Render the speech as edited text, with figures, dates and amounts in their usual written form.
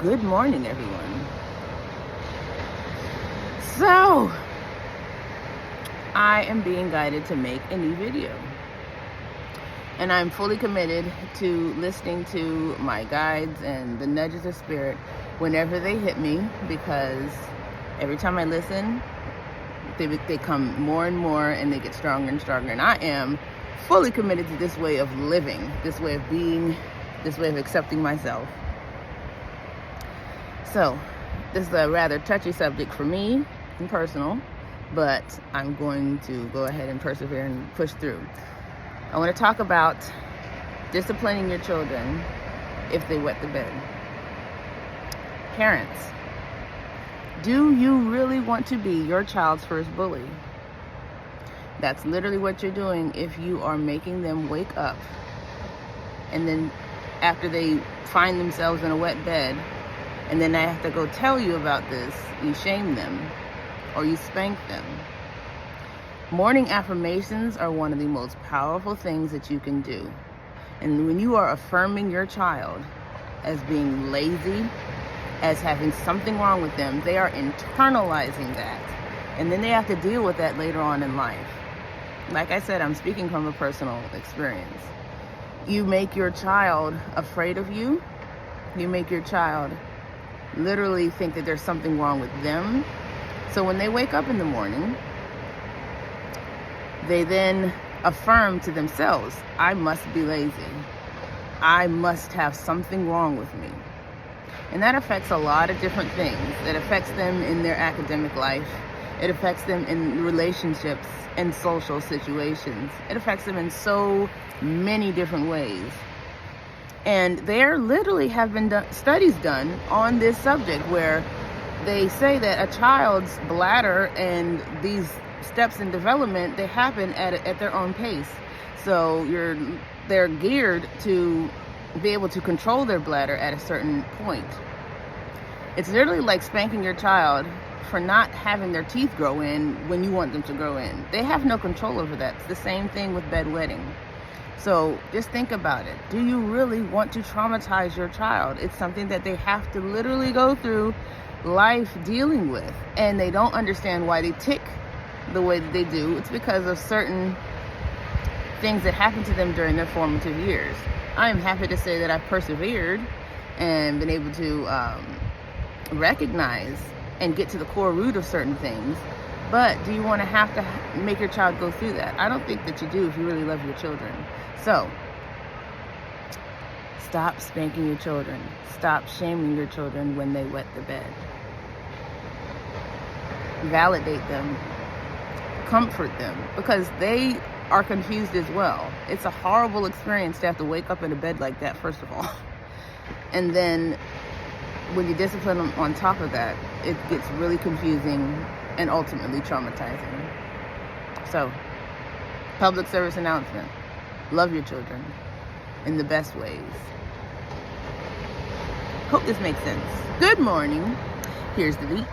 Good morning, everyone. So, I am being guided to make a new video. And I'm fully committed to listening to my guides and the nudges of spirit whenever they hit me, because every time I listen, they come more and more and they get stronger and stronger. And I am fully committed to this way of living, this way of being, this way of accepting myself. So, this is a rather touchy subject for me and personal, but I'm going to go ahead and persevere and push through. I want to talk about disciplining your children if they wet the bed. Parents, do you really want to be your child's first bully? That's literally what you're doing if you are making them wake up, and then after they find themselves in a wet bed, and then they have to go tell you about this, you shame them or you spank them. Morning affirmations are one of the most powerful things that you can do. And when you are affirming your child as being lazy, as having something wrong with them, they are internalizing that. And then they have to deal with that later on in life. Like I said, I'm speaking from a personal experience. You make your child afraid of you. You make your child literally think that there's something wrong with them. So when they wake up in the morning, they then affirm to themselves, I must be lazy. I must have something wrong with me. And that affects a lot of different things. It affects them in their academic life. It affects them in relationships and social situations. It affects them in so many different ways. And there literally have been studies done on this subject where they say that a child's bladder and these steps in development, they happen at their own pace. So they're geared to be able to control their bladder at a certain point. It's literally like spanking your child for not having their teeth grow in when you want them to grow in. They have no control over that. It's the same thing with bedwetting. So just think about it. Do you really want to traumatize your child? It's something that they have to literally go through life dealing with. And they don't understand why they tick the way that they do. It's because of certain things that happen to them during their formative years. I am happy to say that I've persevered and been able to recognize and get to the core root of certain things. But do you want to have to make your child go through that? I don't think that you do if you really love your children. So, stop spanking your children. Stop shaming your children when they wet the bed. Validate them. Comfort them, because they are confused as well. It's a horrible experience to have to wake up in a bed like that, first of all. And then when you discipline them on top of that, it gets really confusing and ultimately traumatizing. So, public service announcement. Love your children in the best ways. Hope this makes sense. Good morning. Here's the beach.